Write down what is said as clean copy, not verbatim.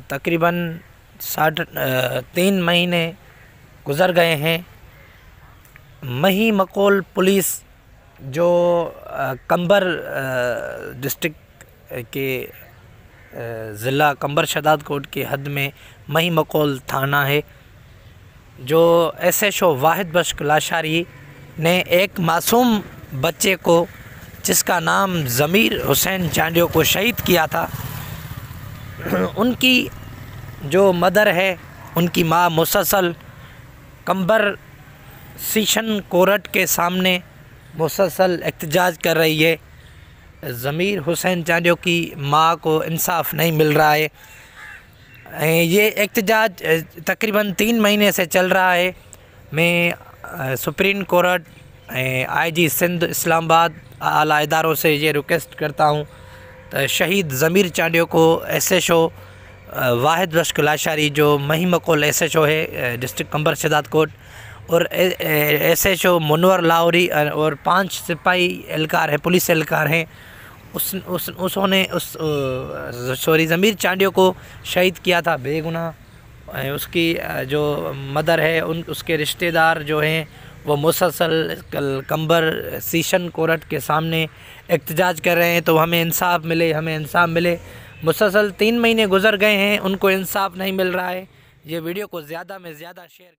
तकरीबन 3 महीने गुज़र गए हैं। मही मकोल पुलिस जो कंबर डिस्ट्रिक्ट के ज़िला कंबर शदाद कोट के हद में मही मकोल थाना है, जो SHO वाहिद बख्श लाशारी ने एक मासूम बच्चे को जिसका नाम ज़मीर हुसैन चांडियो को शहीद किया था। उनकी जो मदर है, उनकी माँ मुसलसल कंबर सेशन कोर्ट के सामने मुसलसल एहतजाज कर रही है। ज़मीर हुसैन चांडियो की माँ को इंसाफ नहीं मिल रहा है। ये एहतजाज तकरीबन 3 महीने से चल रहा है। मैं supreme court IG Sindh Islamabad आला इदारों से ये रिक्वेस्ट करता हूँ तो शहीद ज़मीर चांडियो को SHO वाहिद बख्श लाशारी जो मही मकोल SHO है डिस्ट्रिक्ट कंबर शदाद कोट और SHO मुनवर लाहौरी और 5 सिपाही एहलकार है, पुलिस एहलकार हैं, उसने ज़मीर चांडियो को शहीद किया था बेगुनाह। उसकी जो मदर है, उसके रिश्तेदार जो हैं वो मुसलसल कंबर सेशन कोर्ट के सामने एहतजाज कर रहे हैं तो हमें इंसाफ मिले, हमें इंसाफ मिले। मुसलसल 3 महीने गुज़र गए हैं, उनको इंसाफ नहीं मिल रहा है। ये वीडियो को ज़्यादा में ज़्यादा शेयर